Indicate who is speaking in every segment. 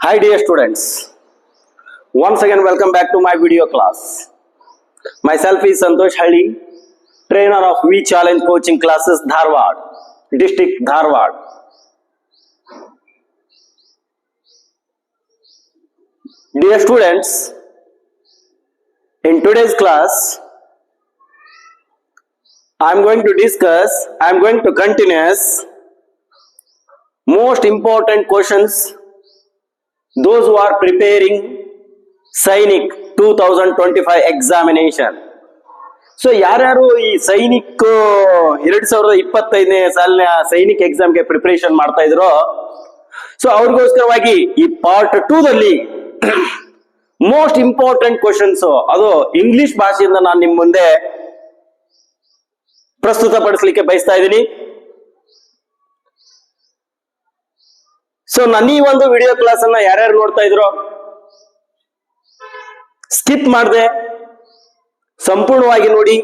Speaker 1: Hi dear students, once again welcome back to my video class. Myself is Santosh Halli, trainer of V Challenge Coaching Classes, Dharwad, District Dharwad. Dear students, in today's class, I am going to continue most important questions those who are preparing Sainik 2025 examination. So ಯಾರ್ಯಾರು ಈ ಸೈನಿಕ್ 2025ನೇ ಸಾಲಿನ ಸೈನಿಕ್ ಎಕ್ಸಾಮ್ಗೆ preparation ಮಾಡ್ತಾ ಇದ್ರು, so ಅವ್ರಿಗೋಸ್ಕರವಾಗಿ ಈ part 2 ದಲ್ಲಿ most important questions ಅದು English ಭಾಷೆಯಿಂದ ನಾನು ನಿಮ್ ಮುಂದೆ ಪ್ರಸ್ತುತಪಡಿಸಲಿಕ್ಕೆ ಬಯಸ್ತಾ ಇದ್ದೀನಿ. ಸೊ ನನ್ನ ಈ ಒಂದು ವಿಡಿಯೋ ಕ್ಲಾಸ್ ಅನ್ನ ಯಾರ್ಯಾರು ನೋಡ್ತಾ ಇದ್ರು, ಸ್ಕಿಪ್ ಮಾಡದೆ ಸಂಪೂರ್ಣವಾಗಿ ನೋಡಿ.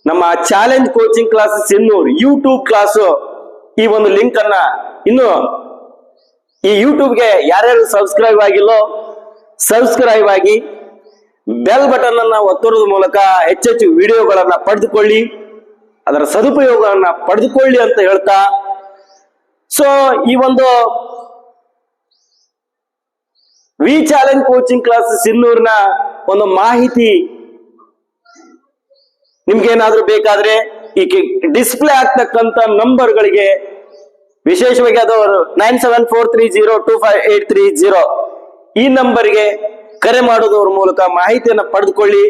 Speaker 1: ನಮ್ಮ ಚಾಲೆಂಜ್ ಕೋಚಿಂಗ್ ಕ್ಲಾಸಸ್ ಇನ್ನೂರು ಯೂಟ್ಯೂಬ್ ಕ್ಲಾಸ್ ಈ ಒಂದು ಲಿಂಕ್ ಅನ್ನ ಇನ್ನು ಈ ಯೂಟ್ಯೂಬ್ಗೆ ಯಾರ್ಯಾರು ಸಬ್ಸ್ಕ್ರೈಬ್ ಆಗಿಲ್ಲೋ ಸಬ್ಸ್ಕ್ರೈಬ್ ಆಗಿ ಬೆಲ್ ಬಟನ್ ಅನ್ನ ಒತ್ತೋದ್ರ ಮೂಲಕ ಹೆಚ್ಚೆಚ್ಚು ವಿಡಿಯೋಗಳನ್ನ ಪಡೆದುಕೊಳ್ಳಿ, ಅದರ ಸದುಪಯೋಗವನ್ನ ಪಡೆದುಕೊಳ್ಳಿ ಅಂತ ಹೇಳ್ತಾ, ಸೊ ಈ ಒಂದು ವಿ ಚಾಲೆಂಜ್ ಕೋಚಿಂಗ್ ಕ್ಲಾಸಸ್ ಇನ್ನೂರ್ನ ಒಂದು ಮಾಹಿತಿ ನಿಮ್ಗೇನಾದ್ರೂ ಬೇಕಾದ್ರೆ ಈ ಡಿಸ್ಪ್ಲೇ ಆಗ್ತಕ್ಕಂತ ನಂಬರ್ಗಳಿಗೆ ವಿಶೇಷವಾಗಿ ಅದು 9743025830 ಈ ನಂಬರ್ಗೆ ಕರೆ ಮಾಡೋದ್ರ ಮೂಲಕ ಮಾಹಿತಿಯನ್ನು ಪಡೆದುಕೊಳ್ಳಿ.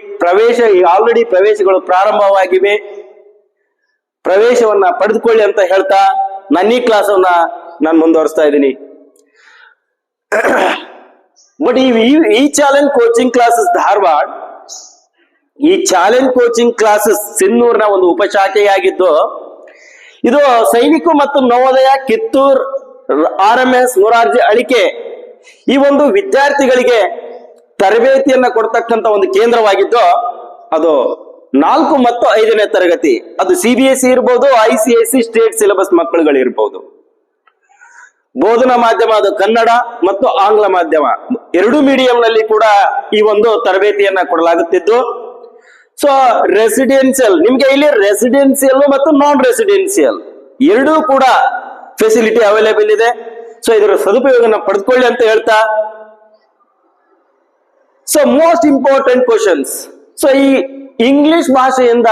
Speaker 1: ಆಲ್ರೆಡಿ ಪ್ರವೇಶಗಳು ಪ್ರಾರಂಭವಾಗಿವೆ, ಪ್ರವೇಶವನ್ನ ಪಡೆದುಕೊಳ್ಳಿ ಅಂತ ಹೇಳ್ತಾ ನನ್ನ ಈ ಕ್ಲಾಸ್ ಅನ್ನ ನಾನು ಮುಂದುವರಿಸ್ತಾ ಇದ್ದೀನಿ. ಬಟ್ ಈ ಚಾಲೆಂಜ್ ಕೋಚಿಂಗ್ ಕ್ಲಾಸಸ್ ಧಾರವಾಡ, ಈ ಚಾಲೆಂಜ್ ಕೋಚಿಂಗ್ ಕ್ಲಾಸಸ್ ಸಿನ್ನೂರ್ನ ಒಂದು ಉಪಶಾಖೆಯಾಗಿದ್ದು, ಇದು ಸೈನಿಕ ಮತ್ತು ನವೋದಯ ಕಿತ್ತೂರ್ RMS ಮೊರಾರ್ಜಿ ಅಳಿಕೆ ಈ ಒಂದು ವಿದ್ಯಾರ್ಥಿಗಳಿಗೆ ತರಬೇತಿಯನ್ನ ಕೊಡ್ತಕ್ಕಂತ ಒಂದು ಕೇಂದ್ರವಾಗಿದ್ದು, ಅದು 4 ಮತ್ತು 5ನೇ ತರಗತಿ, ಅದು CBSE ಇರ್ಬೋದು, ICSE ಸ್ಟೇಟ್ ಸಿಲೆಬಸ್ ಮಕ್ಕಳುಗಳಿರ್ಬೋದು. ಬೋಧನಾ ಮಾಧ್ಯಮ ಅದು ಕನ್ನಡ ಮತ್ತು ಆಂಗ್ಲ ಮಾಧ್ಯಮ ಎರಡು ಮೀಡಿಯಂ ನಲ್ಲಿ ಕೂಡ ಈ ಒಂದು ತರಬೇತಿಯನ್ನ ಕೊಡಲಾಗುತ್ತಿದ್ದು, ಸೊ ರೆಸಿಡೆನ್ಸಿಯಲ್ ನಿಮ್ಗೆ ಇಲ್ಲಿ ರೆಸಿಡೆನ್ಸಿಯಲ್ ಮತ್ತು ನಾನ್ ರೆಸಿಡೆನ್ಸಿಯಲ್ ಎರಡೂ ಕೂಡ ಫೆಸಿಲಿಟಿ ಅವೈಲೇಬಲ್ ಇದೆ. ಸೊ ಇದರ ಸದುಪಯೋಗನ ಪಡೆದುಕೊಳ್ಳಿ ಅಂತ ಹೇಳ್ತಾ, so most important questions. So ಈ ಇಂಗ್ಲಿಷ್ ಭಾಷೆಯಿಂದ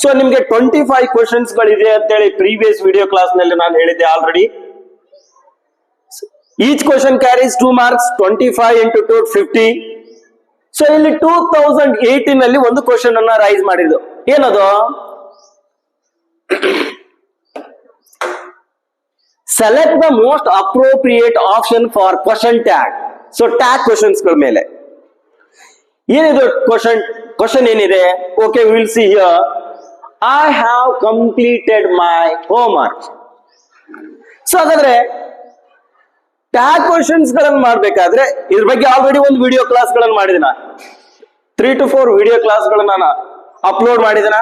Speaker 1: ಸೊ ನಿಮ್ಗೆ 25 ಕ್ವಶನ್ಸ್ ಗಳಿದೆ ಅಂತೇಳಿ ಪ್ರೀವಿಯಸ್ ವಿಡಿಯೋ ಕ್ಲಾಸ್ ನಲ್ಲಿ ನಾನು ಹೇಳಿದ್ದೆ already. Each question carries 2 marks, 25 into 2 50. So ಇಲ್ಲಿ 2018 ನಲ್ಲಿ ಒಂದು ಕ್ವಶನ್ ಅನ್ನ ರೈಸ್ ಮಾಡಿದ್ದು, ಏನದು? Select the most appropriate option for question tag. So tag questions ಗಳ ಮೇಲೆ ಏನಿದು ಕ್ವಶನ್ ಏನಿದೆ? Okay, will see here. I have completed my homework. So ಹಾಗಾದ್ರೆ ಟ್ಯಾಗ್ ಕ್ವಶನ್ಸ್ ಗಳನ್ನ ಮಾಡ್ಬೇಕಾದ್ರೆ ಇದ್ರ ಬಗ್ಗೆ ಆಲ್ರೆಡಿ ಒಂದು ವಿಡಿಯೋ ಕ್ಲಾಸ್ ಗಳನ್ನ ಮಾಡಿದಿನ, 3 to 4 ವಿಡಿಯೋ ಕ್ಲಾಸ್ ಗಳನ್ನ ನಾನು ಅಪ್ಲೋಡ್ ಮಾಡಿದಿನ.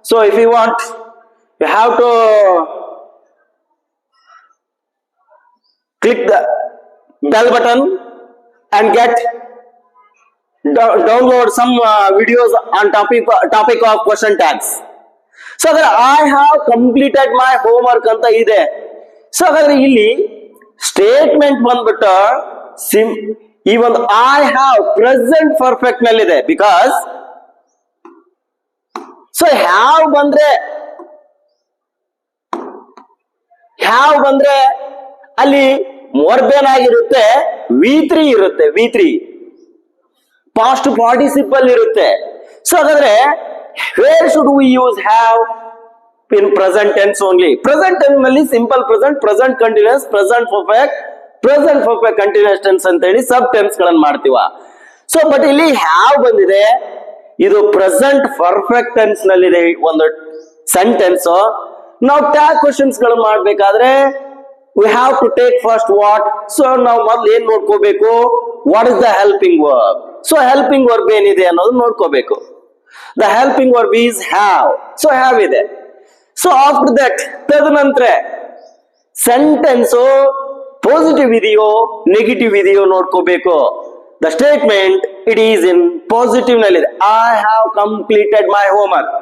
Speaker 1: So if you want, you have to click the bell button and get download some videos on topic of question tags. So ಹಾಗಾದ್ರೆ I have completed my homework ಅಂತ ಇದೆ. So ಹಾಗಾದ್ರೆ ಇಲ್ಲಿ statement ಬಂದ್ಬಿಟ್ಟು ಈ ಒಂದು ಐ ಹ್ಯಾವ್ ಪ್ರೆಸೆಂಟ್ ಪರ್ಫೆಕ್ಟ್ ನಲ್ಲಿದೆ. Because so have ಬಂದ್ರೆ ಅಲ್ಲಿ ಮೊರ್ಬೇನ್ ಆಗಿರುತ್ತೆ, V3 ಇರುತ್ತೆ, V3 ಪಾಸ್ಟ್ ಪಾರ್ಟಿಸಿಪಲ್ ಇರುತ್ತೆ. ಸೊ ಹಾಗಾದ್ರೆ where should we use have? In present tense only. Present tense ನಲ್ಲಿ simple present, present continuous, present perfect continuous tense ಅಂತ ಹೇಳಿ ಸಬ್ ಟೆನ್ಸ್ ಗಳನ್ನ ಮಾಡ್ತೀವ. ಸೊ ಬಟ್ ಇಲ್ಲಿ ಹ್ಯಾವ್ ಬಂದಿದೆ, ಇದು ಪ್ರೆಸೆಂಟ್ ಪರ್ಫೆಕ್ಟ್ ಟೆನ್ಸ್ ನಲ್ಲಿದೆ ಒಂದು ಸೆಂಟೆನ್ಸ್. ನಾವು ಟ್ಯಾಗ್ ಕ್ವಶನ್ಸ್ ಗಳನ್ನ ಮಾಡ್ಬೇಕಾದ್ರೆ we have to take first what. So ನಾವು ಮೊದಲು ಏನ್ ನೋಡ್ಕೋಬೇಕು? What is the helping verb. So helping verb ಏನಿದೆ ಅನ್ನೋದು ನೋಡ್ಕೋಬೇಕು. The helping verb is have. So have ಇದೆ. ಸೊ ಆಫ್ಟರ್ ದಟ್ ತದನಂತರ ಸೆಂಟೆನ್ಸ್ ಪಾಸಿಟಿವ್ ಇದೆಯೋ ನೆಗೆಟಿವ್ ಇದೆಯೋ ನೋಡ್ಕೋಬೇಕು. The statement it is in positive ನಲ್ಲಿದೆ. I have completed my homework,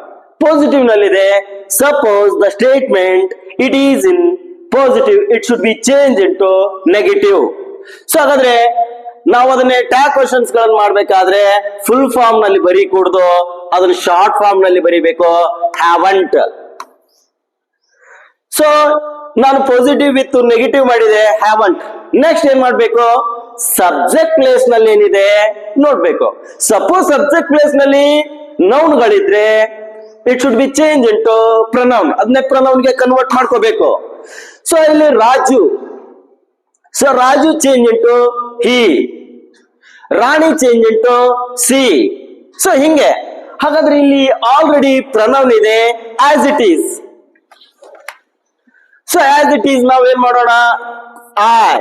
Speaker 1: positive ನಲ್ಲಿದೆ. Suppose the statement it is in positive, it should be change into negative. So ಹಾಗಾದ್ರೆ ನಾವು ಅದನ್ನೇ tag questions ಗಳನ್ನ ಮಾಡ್ಬೇಕಾದ್ರೆ ಫುಲ್ ಫಾರ್ಮ್ ನಲ್ಲಿ ಬರೀ ಕೂಡ್ದು ಅದನ್ನ ಶಾರ್ಟ್ ಫಾರ್ಮ್ ನಲ್ಲಿ ಬರೀಬೇಕು. ಹ್ಯಾವಂಟ್. ಸೊ ನಾನು ಪಾಸಿಟಿವ್ ವಿತ್ ನೆಗೆಟಿವ್ ಮಾಡಿದೆ, ಹ್ಯಾವಂಟ್. ನೆಕ್ಸ್ಟ್ ಏನ್ ಮಾಡ್ಬೇಕು, ಸಬ್ಜೆಕ್ಟ್ ಪ್ಲೇಸ್ ನಲ್ಲಿ ಏನಿದೆ ನೋಡ್ಬೇಕು. ಸಪೋಸ್ ಸಬ್ಜೆಕ್ಟ್ ಪ್ಲೇಸ್ ನಲ್ಲಿ ನೌನ್ ಗಳಿದ್ರೆ it should be change into pronoun, ಅದನ್ನೇ ಪ್ರನೌನ್ ಗೆ ಕನ್ವರ್ಟ್ ಮಾಡ್ಕೋಬೇಕು. ಸೊ ಇಲ್ಲಿ Raju, so Raju change into he, Rani change into she. So ಹಿಂಗೆ. ಹಾಗಾದ್ರೆ ಇಲ್ಲಿ ಆಲ್ರೆಡಿ ಪ್ರನೌನ್ ಇದೆ as it is. So as it is ನಾವ್ ಏನ್ ಮಾಡೋಣ, I.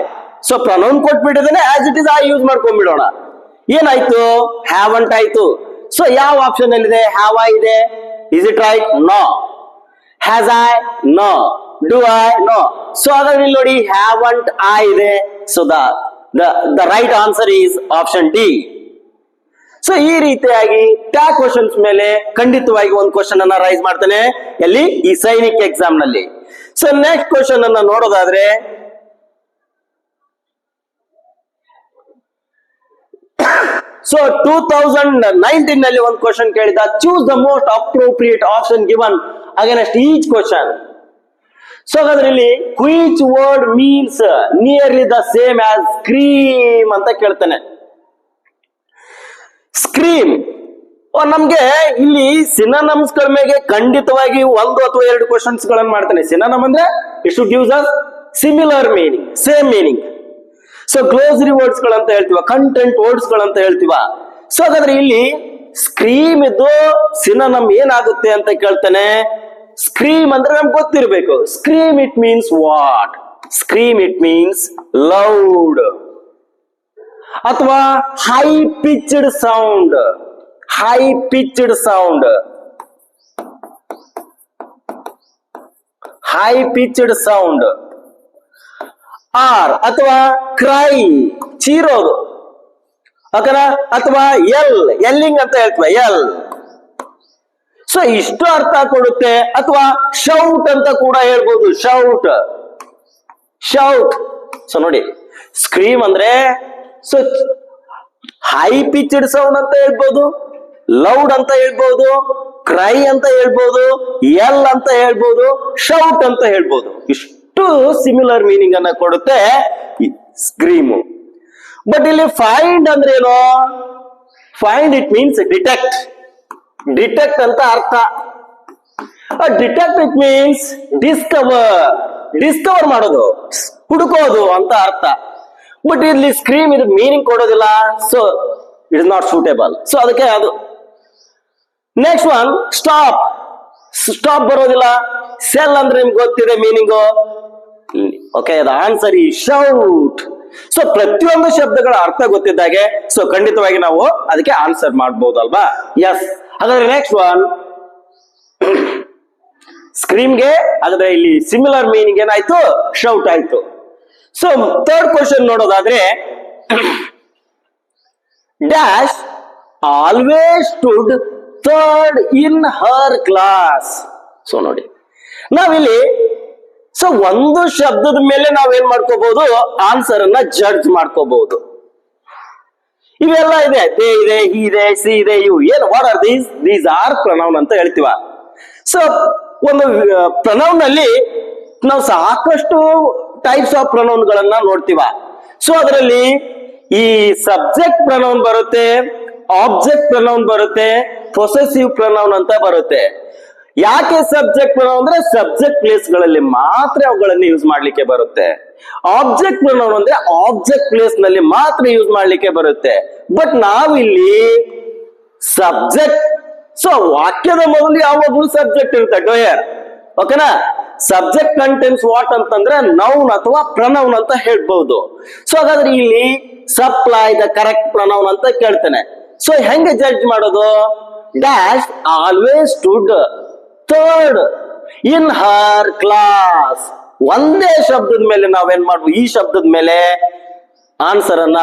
Speaker 1: So pronoun ಕೊಟ್ಬಿಟ್ಟಿದ್ದೇನೆ, as it is I use ಮಾಡ್ಕೊಂಡ್ಬಿಡೋಣ. ಏನಾಯ್ತು, ಹ್ಯಾವಂಟ್ ಆಯ್ತು. ಸೊ ಯಾವ ಆಪ್ಷನ್ ಅಲ್ಲಿ ಇದೆ, ಹ್ಯಾವ್ ಐ ಇದೆ. Is it right? No. Has I? No. Do I? No. So ಹಾಗಾದ್ರೆ ಇಲ್ಲಿ ನೋಡಿ ಹ್ಯಾವಂಟ್ ಐ ಇದೆ. So the right answer is option D. So ಈ ರೀತಿಯಾಗಿ ಟ್ಯಾಗ್ ಕ್ವಶನ್ಸ್ ಮೇಲೆ ಖಂಡಿತವಾಗಿ ಒಂದು ಕ್ವಶನ್ ಅನ್ನ ರೈಸ್ ಮಾಡ್ತಾನೆ ಎಲ್ಲಿ, ಈ ಸೈನಿಕ್ ಎಕ್ಸಾಮ್ ನಲ್ಲಿ. ಸೊ ನೆಕ್ಸ್ಟ್ ಕ್ವಶನ್ ಅನ್ನ ನೋಡೋದಾದ್ರೆ, ಸೊ 2019 ನಲ್ಲಿ ಒಂದು ಕ್ವಶನ್ ಕೇಳಿದ, choose the most appropriate option given against each question. So ಹಾಗಾದ್ರೆ ಇಲ್ಲಿ which word means nearly the same as scream ಅಂತ ಕೇಳ್ತಾನೆ. ಸ್ಕ್ರೀಮ್ ನಮ್ಗೆ ಇಲ್ಲಿ ಸಿನೋನಿಮ್ಸ್ ಗಳ ಮೇಲೆ ಖಂಡಿತವಾಗಿ ಒಂದು ಅಥವಾ ಎರಡು ಕ್ವಶನ್ಸ್ ಗಳನ್ನ ಮಾಡ್ತಾನೆ. ಸಿನೋನಿಮ್ ಅಂದ್ರೆ it should gives us similar meaning, same meaning. So glossary words ಗಳಂತ ಹೇಳ್ತೀವ, ಕಂಟೆಂಟ್ ವರ್ಡ್ಸ್ ಗಳಂತ ಹೇಳ್ತೀವ. ಸೊ ಹಾಗಾದ್ರೆ ಇಲ್ಲಿ ಸ್ಕ್ರೀಮ್ ಇದ್ದು ಸಿನೋನಿಮ್ ಏನಾಗುತ್ತೆ ಅಂತ ಕೇಳ್ತಾನೆ. ಸ್ಕ್ರೀಮ್ ಅಂದ್ರೆ ನಮ್ಗೆ ಗೊತ್ತಿರಬೇಕು. Scream it means what? Scream it means loud ಅಥವಾ high pitched sound. High pitched sound, high pitched sound. Or ಅಥವಾ ಕ್ರೈ, ಚೀರೋದು, ಓಕೆನಾ? ಅಥವಾ ಎಲ್ಲಿಂಗ್ ಅಂತ ಹೇಳ್ತೀವಿ, ಎಲ್. ಸೊ ಇಷ್ಟು ಅರ್ಥ ಕೊಡುತ್ತೆ. ಅಥವಾ ಶೌಟ್ ಅಂತ ಕೂಡ ಹೇಳ್ಬೋದು, ಶೌಟ್, ಶೌಟ್. ಸೊ ನೋಡಿ, ಸ್ಕ್ರೀಮ್ ಅಂದ್ರೆ ಸೊ ಹೈ ಪಿಚ್ಡ್ ಸೌಂಡ್ ಅಂತ ಹೇಳ್ಬೋದು, ಲೌಡ್ ಅಂತ ಹೇಳ್ಬೋದು, ಕ್ರೈ ಅಂತ ಹೇಳ್ಬೋದು, ಎಲ್ ಅಂತ ಹೇಳ್ಬೋದು, ಶೌಟ್ ಅಂತ ಹೇಳ್ಬೋದು. ಇಷ್ಟು ಸಿಮಿಲರ್ ಮೀನಿಂಗ್ ಅನ್ನ ಕೊಡುತ್ತೆ ಸ್ಕ್ರೀಮು. ಬಟ್ ಇಲ್ಲಿ ಫೈಂಡ್ ಅಂದ್ರೆ ಏನು? Find it means detect. Detect ಅಂತ ಅರ್ಥ. Detect it means Discover, Discover ಮಾಡೋದು, ಹುಡುಕೋದು ಅಂತ ಅರ್ಥ. ಬಟ್ ಇಲ್ಲಿ ಸ್ಕ್ರೀಮ್ ಇದು ಮೀನಿಂಗ್ ಕೊಡೋದಿಲ್ಲ. So it is not suitable. So ಅದಕ್ಕೆ ಅದು. Next one stop. ಸ್ಟಾಪ್ ಬರೋದಿಲ್ಲ. ಸೆಲ್ ಅಂದ್ರೆ ನಿಮ್ಗೆ ಗೊತ್ತಿದೆ ಮೀನಿಂಗು. ಓಕೆ, ದ ಆನ್ಸರ್ ಈ ಶೌಟ್. ಸೊ ಪ್ರತಿಯೊಂದು ಶಬ್ದಗಳ ಅರ್ಥ ಗೊತ್ತಿದ್ದಾಗೆ ಸೊ ಖಂಡಿತವಾಗಿ ನಾವು ಅದಕ್ಕೆ ಆನ್ಸರ್ ಮಾಡಬಹುದಲ್ವಾ? ಎಸ್. ಹಾಗಾದ್ರೆ ನೆಕ್ಸ್ಟ್ ಒನ್ ಸ್ಕ್ರೀಮ್ಗೆ ಹಾಗಾದ್ರೆ ಇಲ್ಲಿ ಸಿಮಿಲರ್ ಮೀನಿಂಗ್ ಏನಾಯ್ತು? ಶೌಟ್ ಆಯ್ತು. ಸೊ ಥರ್ಡ್ ಕ್ವಶನ್ ನೋಡೋದಾದ್ರೆ, ಡ್ಯಾಶ್ ಆಲ್ವೇಸ್ ಸ್ಟುಡ್ ಥರ್ಡ್ ಇನ್ ಹರ್ ಕ್ಲಾಸ್. ಸೊ ನೋಡಿ ನಾವಿಲ್ಲಿ ಸೊ ಒಂದು ಶಬ್ದದ ಮೇಲೆ ನಾವೇನ್ ಮಾಡ್ಕೋಬಹುದು, ಆನ್ಸರ್ ಅನ್ನ ಜಡ್ಜ್ ಮಾಡ್ಕೋಬಹುದು. ಇವೆಲ್ಲ ಇದೆ, ದೇ ಇದೆ, ಹಿ ಇದೆ, ಸಿ ಇದೆ, ಇವು ಏನು, what are these? These are pronoun ಅಂತ ಹೇಳ್ತೀವ. ಸೊ ಒಂದು ಪ್ರನೌನ್ ನಲ್ಲಿ ನಾವು ಸಾಕಷ್ಟು ಟೈಪ್ಸ್ ಆಫ್ ಪ್ರನೌನ್ ಗಳನ್ನ ನೋಡ್ತೀವ. ಸೊ ಅದರಲ್ಲಿ ಈ ಸಬ್ಜೆಕ್ಟ್ ಪ್ರನೌನ್ ಬರುತ್ತೆ, ಆಬ್ಜೆಕ್ಟ್ ಪ್ರನೌನ್ ಬರುತ್ತೆ, ಪೊಸೆಸಿವ್ ಪ್ರನೌನ್ ಅಂತ ಬರುತ್ತೆ. ಯಾಕೆ ಸಬ್ಜೆಕ್ಟ್ ಪ್ರನೌನ್ ಅಂದ್ರೆ ಸಬ್ಜೆಕ್ಟ್ ಪ್ಲೇಸ್ ಗಳಲ್ಲಿ ಮಾತ್ರ ಅವುಗಳನ್ನು ಯೂಸ್ ಮಾಡ್ಲಿಕ್ಕೆ ಬರುತ್ತೆ. ಆಬ್ಜೆಕ್ಟ್ ಪ್ರನೌನ್ ಅಂದ್ರೆ ಆಬ್ಜೆಕ್ಟ್ ಪ್ಲೇಸ್ ನಲ್ಲಿ ಮಾತ್ರ ಯೂಸ್ ಮಾಡ್ಲಿಕ್ಕೆ ಬರುತ್ತೆ. ಬಟ್ ನಾವಿಲ್ಲಿ ಸಬ್ಜೆಕ್ಟ್, ಸೊ ವಾಕ್ಯದ ಮೊದಲು ಯಾವಾಗಲೂ ಸಬ್ಜೆಕ್ಟ್ ಇರುತ್ತೆ, ಡೋಯರ್. ಓಕೆನಾ? ಸಬ್ಜೆಕ್ಟ್ ಕಂಟೆನ್ಸ್ ವಾಟ್ ಅಂತಂದ್ರೆ ನೌನ್ ಅಥವಾ ಪ್ರನೌನ್ ಅಂತ ಹೇಳ್ಬಹುದು. ಸೊ ಹಾಗಾದ್ರೆ ಇಲ್ಲಿ ಸಪ್ಲೈ ದ ಕರೆಕ್ಟ್ ಪ್ರನೌನ್ ಅಂತ ಕೇಳ್ತೇನೆ. ಸೊ ಹೆಂಗೆ ಜಡ್ಜ್ ಮಾಡೋದು? ಡ್ಯಾಶ್ ಆಲ್ವೇಸ್ ಸ್ಟುಡ್ ಥರ್ಡ್ ಇನ್ ಹರ್ ಕ್ಲಾಸ್. ಒಂದೇ ಶಬ್ದದ ಮೇಲೆ ನಾವೇನ್ ಮಾಡ್ಬೋದು, ಈ ಶಬ್ದದ ಮೇಲೆ ಆನ್ಸರ್ ಅನ್ನ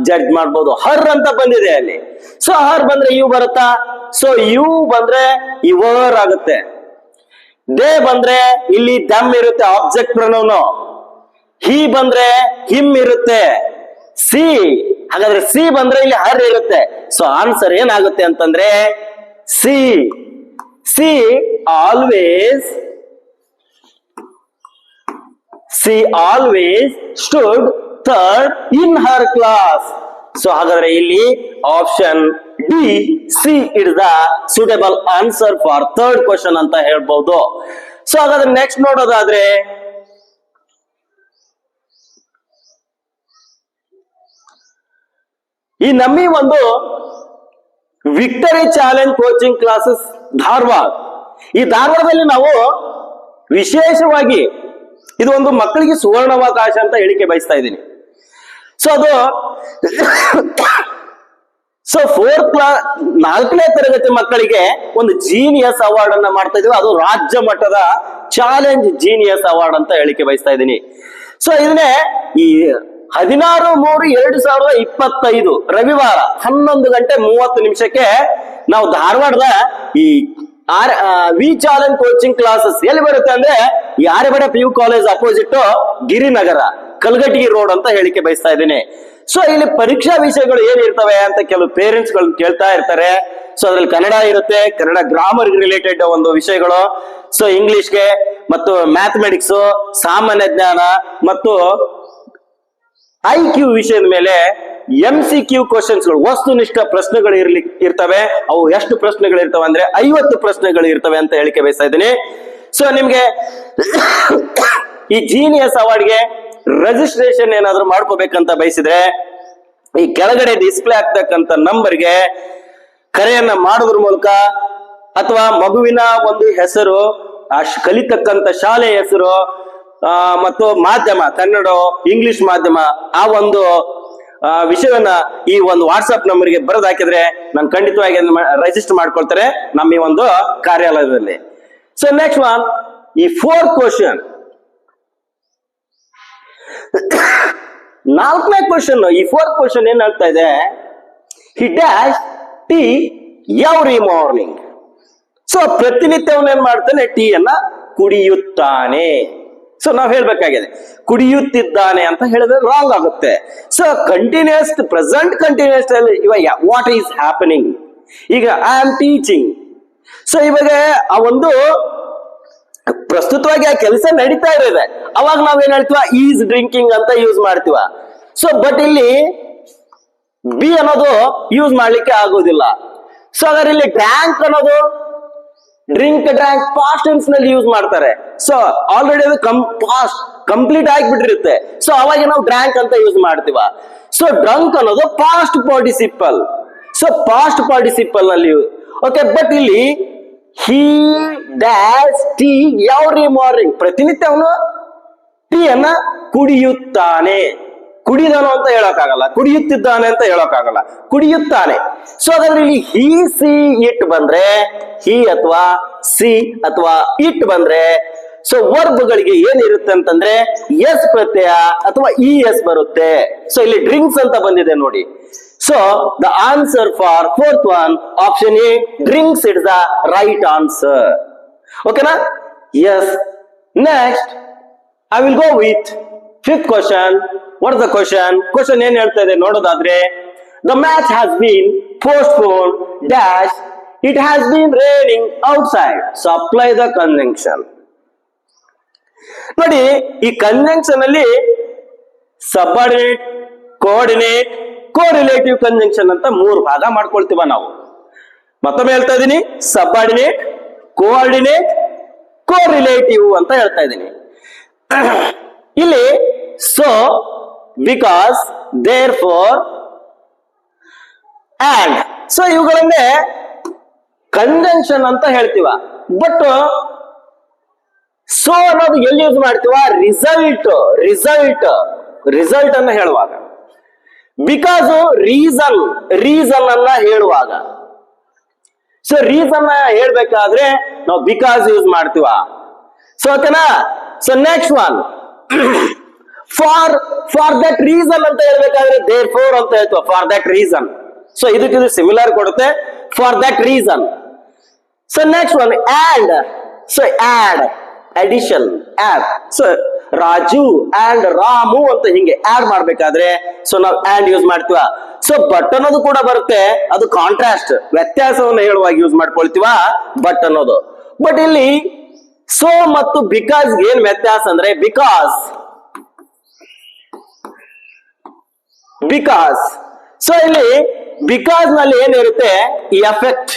Speaker 1: ಜಡ್ಜ್ ಮಾಡ್ಬೋದು. ಹರ್ ಅಂತ ಬಂದಿದೆ ಅಲ್ಲಿ, ಸೊ ಹರ್ ಬಂದ್ರೆ ಯು ಬರುತ್ತಾ, ಸೊ ಯು ಬಂದ್ರೆ ಯುವರ್ ಆಗುತ್ತೆ. ದೇ ಬಂದ್ರೆ ಇಲ್ಲಿ ದಮ್ ಇರುತ್ತೆ, ಆಬ್ಜೆಕ್ಟ್ ಪ್ರೊನೌನ್. ಹಿ ಬಂದ್ರೆ ಹಿಮ್ ಇರುತ್ತೆ. ಸಿ, ಹಾಗಾದ್ರೆ ಸಿ ಬಂದ್ರೆ ಇಲ್ಲಿ ಹರ್ ಇರುತ್ತೆ. ಸೊ ಆನ್ಸರ್ ಏನಾಗುತ್ತೆ ಅಂತಂದ್ರೆ C. C always stood third in her class. So ಹಾಗಾದ್ರೆ ಇಲ್ಲಿ option D, C is the suitable answer for third question ಅಂತ ಹೇಳ್ಬಹುದು. ಸೊ ಹಾಗಾದ್ರೆ ನೆಕ್ಸ್ಟ್ ನೋಡೋದಾದ್ರೆ ಈ ನಮ್ಮಿ ಒಂದು victory challenge coaching classes Dharwad. ಈ ಧಾರವಾಡದಲ್ಲಿ ನಾವು ವಿಶೇಷವಾಗಿ ಇದು ಒಂದು ಮಕ್ಕಳಿಗೆ ಸುವರ್ಣಾವಕಾಶ ಅಂತ ಹೇಳಿಕೆ ಬಯಸ್ತಾ ಇದ್ದೀನಿ. ಸೊ ಅದು ಸೊ 4ನೇ ತರಗತಿ ಮಕ್ಕಳಿಗೆ ಒಂದು ಜೀನಿಯಸ್ ಅವಾರ್ಡ್ ಅನ್ನ ಮಾಡ್ತಾ ಇದೀವಿ. ಅದು ರಾಜ್ಯ ಮಟ್ಟದ ಚಾಲೆಂಜ್ ಜೀನಿಯಸ್ ಅವಾರ್ಡ್ ಅಂತ ಹೇಳಿಕೆ ಬಯಸ್ತಾ ಇದ್ದೀನಿ. ಸೊ ಇದನ್ನೇ ಈ 16/3/2025 ರವಿವಾರ 11:30 ನಾವು ಧಾರವಾಡದ ಈ ವಿ ಚಾಲೆಂಜ್ ಕೋಚಿಂಗ್ ಕ್ಲಾಸಸ್ ಎಲ್ಲಿ ಬರುತ್ತೆ ಅಂದ್ರೆ ಯಾರಬೇಡ PU ಕಾಲೇಜ್ ಅಪೋಸಿಟ್ ಗಿರಿನಗರ, ಕಲ್ಗಟ್ಟಿಗೆ ರೋಡ್ ಅಂತ ಹೇಳಿಕೆ ಬಯಸ್ತಾ ಇದ್ದೀನಿ. ಸೊ ಇಲ್ಲಿ ಪರೀಕ್ಷಾ ವಿಷಯಗಳು ಏನಿರ್ತವೆ ಅಂತ ಕೆಲವು ಪೇರೆಂಟ್ಸ್ ಗಳು ಕೇಳ್ತಾ ಇರ್ತಾರೆ. ಸೊ ಅದ್ರಲ್ಲಿ ಕನ್ನಡ ಇರುತ್ತೆ, ಕನ್ನಡ ಗ್ರಾಮರ್ ರಿಲೇಟೆಡ್ ಒಂದು ವಿಷಯಗಳು, ಸೊ ಇಂಗ್ಲಿಷ್ಗೆ ಮತ್ತು ಮ್ಯಾಥಮೆಟಿಕ್ಸ್, ಸಾಮಾನ್ಯ ಜ್ಞಾನ ಮತ್ತು IQ ವಿಷಯದ ಮೇಲೆ MCQ ಕ್ವಶನ್ಸ್ಗಳು, ವಸ್ತುನಿಷ್ಠ ಪ್ರಶ್ನೆಗಳು ಇರ್ತವೆ. ಅವು ಎಷ್ಟು ಪ್ರಶ್ನೆಗಳು ಇರ್ತವೆ ಅಂದ್ರೆ 50 ಪ್ರಶ್ನೆಗಳು ಇರ್ತವೆ ಅಂತ ಹೇಳಿಕೆ ಬಯಸ್ತಾ ಇದ್ದೀನಿ. ಸೊ ನಿಮ್ಗೆ ಈ ಜೀನಿಯಸ್ ಅವಾರ್ಡ್ಗೆ ರಿಜಿಸ್ಟ್ರೇಷನ್ ಏನಾದ್ರು ಮಾಡ್ಕೋಬೇಕಂತ ಬಯಸಿದ್ರೆ ಈ ಕೆಳಗಡೆ ಡಿಸ್ಪ್ಲೇ ಆಗ್ತಕ್ಕಂತ ನಂಬರ್ಗೆ ಕರೆಯನ್ನ ಮಾಡೋದ್ರ ಮೂಲಕ ಅಥವಾ ಮಗುವಿನ ಒಂದು ಹೆಸರು, ಕಲಿತಕ್ಕಂತ ಶಾಲೆಯ ಹೆಸರು ಮತ್ತು ಮಾಧ್ಯಮ, ಕನ್ನಡ ಇಂಗ್ಲಿಷ್ ಮಾಧ್ಯಮ, ಆ ಒಂದು ವಿಷಯವನ್ನ ಈ ಒಂದು ವಾಟ್ಸ್ಆಪ್ ನಂಬರ್ಗೆ ಬರೆದು ಹಾಕಿದ್ರೆ ನಾನು ಖಂಡಿತವಾಗಿ ರಿಜಿಸ್ಟರ್ ಮಾಡ್ಕೊಳ್ತಾರೆ ನಮ್ಮ ಈ ಒಂದು ಕಾರ್ಯಾಲಯದಲ್ಲಿ. ಸೊ ನೆಕ್ಸ್ಟ್ ಒನ್, ಈ 4th ಕ್ವಶನ್, 4ನೇ ಕ್ವಶನ್. ಈ 4th ಕ್ವಶನ್ ಏನ್ ಹೇಳ್ತಾ ಇದೆ, ಹಿ dash tea every morning. So ಪ್ರತಿನಿತ್ಯ ಅವನು ಏನ್ ಮಾಡ್ತಾನೆ, ಟೀ ಅನ್ನ ಕುಡಿಯುತ್ತಾನೆ. ಸೊ ನಾವ್ ಹೇಳ್ಬೇಕಾಗಿದೆ ಕುಡಿಯುತ್ತಿದ್ದಾನೆ ಅಂತ ಹೇಳಿದ್ರೆ ರಾಂಗ್ ಆಗುತ್ತೆ. ಸೊ ಕಂಟಿನ್ಯೂಸ್, ಪ್ರೆಸೆಂಟ್ ಕಂಟಿನ್ಯೂಸ್ ಅಲ್ಲಿ ಇವಾಗ ವಾಟ್ ಈಸ್ ಹ್ಯಾಪನಿಂಗ್, ಈಗ ಐ ಆಮ್ ಟೀಚಿಂಗ್. ಸೊ ಇವಾಗ ಆ ಒಂದು ಪ್ರಸ್ತುತವಾಗಿ ಆ ಕೆಲಸ ನಡೀತಾ ಇರೋದೆ, ಅವಾಗ ನಾವೇನ್ ಹೇಳ್ತೀವ ಈಸ್ ಡ್ರಿಂಕಿಂಗ್ ಅಂತ ಯೂಸ್ ಮಾಡ್ತೀವ. ಸೊ ಬಟ್ ಇಲ್ಲಿ ಬಿ ಅನ್ನೋದು ಯೂಸ್ ಮಾಡ್ಲಿಕ್ಕೆ ಆಗೋದಿಲ್ಲ. ಸೊ ಹಾಗಾದ್ರೆ ಇಲ್ಲಿ ಡ್ರ್ಯಾಂಕ್ ಅನ್ನೋದು ಡ್ರಿಂಕ್, ಡ್ರ್ಯಾಂಕ್ ಪಾಸ್ಟ್ ಟೆನ್ಸ್ ನಲ್ಲಿ ಯೂಸ್ ಮಾಡ್ತಾರೆ. ಸೊ ಆಲ್ರೆಡಿ ಅದು ಪಾಸ್ಟ್ ಕಂಪ್ಲೀಟ್ ಆಗಿಬಿಟ್ಟಿರುತ್ತೆ. ಸೊ ಅವಾಗ ನಾವು ಡ್ರ್ಯಾಂಕ್ ಅಂತ ಯೂಸ್ ಮಾಡ್ತೀವ. ಸೊ ಡ್ರಂಕ್ ಅನ್ನೋದು past participle. So past participle ನಲ್ಲಿ ಓಕೆ. ಬಟ್ ಇಲ್ಲಿ ಹಿ ಡ್ಯಾಶ್ ಟೀ ಎವ್ರಿ ಮಾರ್ನಿಂಗ್, ಪ್ರತಿನಿತ್ಯ ಅವನು ಟೀ ಅನ್ನ ಕುಡಿಯುತ್ತಾನೆ. ಕುಡಿದನು ಅಂತ ಹೇಳೋಕ್ಕಾಗಲ್ಲ, ಕುಡಿಯುತ್ತಿದ್ದಾನೆ ಅಂತ ಹೇಳೋಕ್ಕಾಗಲ್ಲ, ಕುಡಿಯುತ್ತಾನೆ. ಸೊ ಹಾಗಾದ್ರೆ ಇಲ್ಲಿ ಹಿ, ಸಿ, ಇಟ್ ಬಂದ್ರೆ, ಹಿ ಅಥವಾ ಸಿ ಅಥವಾ ಇಟ್ ಬಂದ್ರೆ ಸೊ ವರ್ಬ್ಗಳಿಗೆ ಏನಿರುತ್ತೆ ಅಂತಂದ್ರೆ ಎಸ್ ಪ್ರತ್ಯಯ ಅಥವಾ ES ಬರುತ್ತೆ. ಸೊ ಇಲ್ಲಿ ಡ್ರಿಂಕ್ಸ್ ಅಂತ ಬಂದಿದೆ ನೋಡಿ. So the answer for 4th one, option A, drinks is the right answer. ಓಕೆನಾ? Yes. Next I will go with 5th question. What is the question? Question ಏನ್ ಹೇಳ್ತಾ ಇದೆ ನೋಡೋದಾದ್ರೆ, the match has been postponed dash, it has been raining outside. So apply the conjunction. ನೋಡಿ ಈ conjunction ಅಲ್ಲಿ subordinate, coordinate, ಕೋರಿಲೇಟಿವ್ conjunction ಅಂತ 3 ಭಾಗ ಮಾಡ್ಕೊಳ್ತೀವ ನಾವು. ಮತ್ತೊಮ್ಮೆ ಹೇಳ್ತಾ ಇದ್ದೀನಿ, ಸಬಾರ್ಡಿನೇಟ್, ಕೋಆರ್ಡಿನೇಟ್, ಕೋರಿಲೇಟಿವ್ ಅಂತ ಹೇಳ್ತಾ ಇದ್ದೀನಿ. ಇಲ್ಲಿ so, because, therefore, and. So ಇವುಗಳನ್ನೇ ಕಂಜಂಕ್ಷನ್ ಅಂತ ಹೇಳ್ತೀವ. ಬಟ್ ಸೊ ಅನ್ನೋದು ಎಲ್ಲಿ ಯೂಸ್ ಮಾಡ್ತೀವ, ರಿಸಲ್ಟ್ ಅನ್ನ ಹೇಳುವಾಗ. ಬಿಕಾಸ್ ರೀಸನ್ ಅನ್ನ ಹೇಳುವಾಗ. ಸೊ ರೀಸನ್ ಹೇಳ್ಬೇಕಾದ್ರೆ ನಾವು ಬಿಕಾಸ್ ಯೂಸ್ ಮಾಡ್ತೀವ. ಸೊ ಓಕೆನಾ? So next one for that reason ಅಂತ ಹೇಳ್ಬೇಕಾದ್ರೆ ದೇರ್ ಫೋರ್ ಅಂತ ಹೇಳ್ತೀವಿ, ಫಾರ್ ದಟ್ ರೀಸನ್. ಸೊ ಇದಕ್ಕೆ ಸಿಮಿಲರ್ ಕೊಡುತ್ತೆ, for that reason. So next one add. So add, addition, add. So Raju and Ramu ಅಂತ ಹಿಂಗೆ ಆಡ್ ಮಾಡ್ಬೇಕಾದ್ರೆ ಸೊ ನಾವು ಆಡ್ ಯೂಸ್ ಮಾಡ್ತೀವ. ಸೊ ಬಟ್ ಅನ್ನೋದು ಕೂಡ ಬರುತ್ತೆ, ಅದು ಕಾಂಟ್ರಾಸ್ಟ್, ವ್ಯತ್ಯಾಸವನ್ನು ಹೇಳುವಾಗ ಯೂಸ್ ಮಾಡ್ಕೊಳ್ತೀವ ಬಟ್ ಅನ್ನೋದು. ಬಟ್ ಇಲ್ಲಿ ಸೊ ಮತ್ತು ಬಿಕಾಸ್ ಏನ್ ವ್ಯತ್ಯಾಸ ಅಂದ್ರೆ ಬಿಕಾಸ್ ಸೊ ಇಲ್ಲಿ ಬಿಕಾಸ್ ನಲ್ಲಿ ಏನಿರುತ್ತೆ, ಈ effect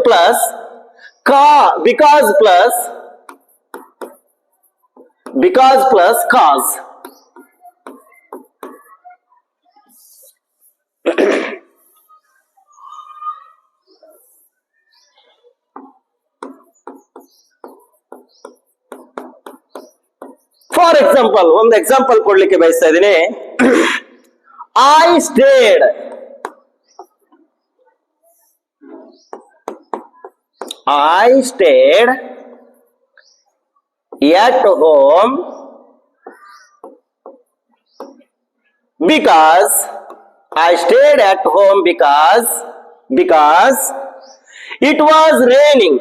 Speaker 1: plus because plus cause. For example, ಒಂದು ಎಕ್ಸಾಂಪಲ್ ಕೊಡ್ಲಿಕ್ಕೆ ಬಯಸ್ತಾ ಇದ್ದೀನಿ. I stayed at home because I stayed at home because it was raining.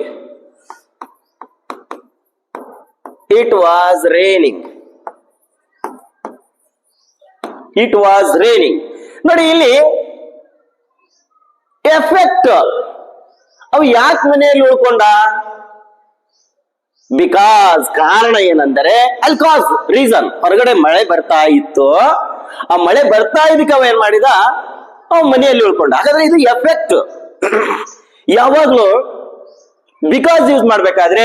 Speaker 1: ನೋಡಿ ಇಲ್ಲಿ ಎಫೆಕ್ಟ್ ಅವು ಯಾಕೆ ಮನೆಯಲ್ಲಿ ಉಳ್ಕೊಂಡ? ಬಿಕಾಸ್ ಕಾರಣ ಏನಂದರೆ ಅಲ್ಲಿ ಕಾಸ್ ರೀಸನ್, ಹೊರಗಡೆ ಮಳೆ ಬರ್ತಾ ಇತ್ತು, ಆ ಮಳೆ ಬರ್ತಾ ಇದಕ್ಕೆ ಅವ ಏನ್ ಮಾಡಿದ, ಅವ್ ಮನೆಯಲ್ಲಿ ಉಳ್ಕೊಂಡ. ಹಾಗಾದ್ರೆ ಇದು ಎಫೆಕ್ಟ್. ಯಾವಾಗ್ಲೂ ಬಿಕಾಸ್ ಯೂಸ್ ಮಾಡ್ಬೇಕಾದ್ರೆ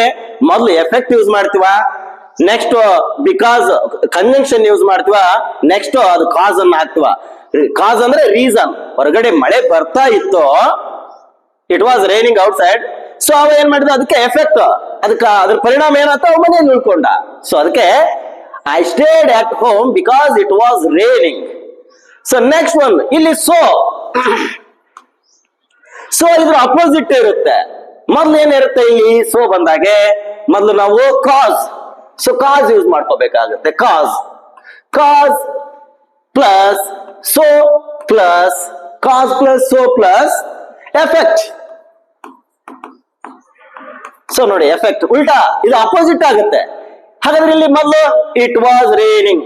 Speaker 1: ಮೊದಲು ಎಫೆಕ್ಟ್ ಯೂಸ್ ಮಾಡ್ತೀವ, ನೆಕ್ಸ್ಟ್ ಬಿಕಾಸ್ ಕನ್ಜಂಕ್ಷನ್ ಯೂಸ್ ಮಾಡ್ತೀವ, ನೆಕ್ಸ್ಟ್ ಅದು ಕಾಸ್ ಅನ್ನ ಹಾಕ್ತಿವ. ಕಾಸ್ ಅಂದ್ರೆ ರೀಸನ್, ಹೊರಗಡೆ ಮಳೆ ಬರ್ತಾ ಇತ್ತು, it was raining out side. So ಅವ ಏನ್ ಮಾಡಿದ, ಅದಕ್ಕೆ ಎಫೆಕ್ಟ್, ಅದ್ರ ಪರಿಣಾಮ ಏನಾಯ್ತು, ಅವ ಮನೆಯಲ್ಲಿ ಉಳ್ಕೊಂಡ. ಸೊ ಅದಕ್ಕೆ I stayed at home because it was raining. So next one ಇಲ್ಲಿ ಸೊ ಇದ್ರ ಅಪೋಸಿಟ್ ಇರುತ್ತೆ. ಮೊದ್ಲು ಏನಿರುತ್ತೆ ಇಲ್ಲಿ ಸೊ ಬಂದಾಗೆ, ಮೊದ್ಲು ನಾವು ಕಾಸ್. ಸೊ ಕಾಸ್ ಯೂಸ್ ಮಾಡ್ಕೋಬೇಕಾಗುತ್ತೆ. Cause plus so plus cause plus so plus effect. So ನೋಡಿ ಎಫೆಕ್ಟ್ ಉಲ್ಟಾ, ಇದು ಅಪೋಸಿಟ್ ಆಗುತ್ತೆ. ಹಾಗಾದ್ರೆ ಇಲ್ಲಿ ಮೊದಲು ಇಟ್ ವಾಸ್ ರೇನಿಂಗ್,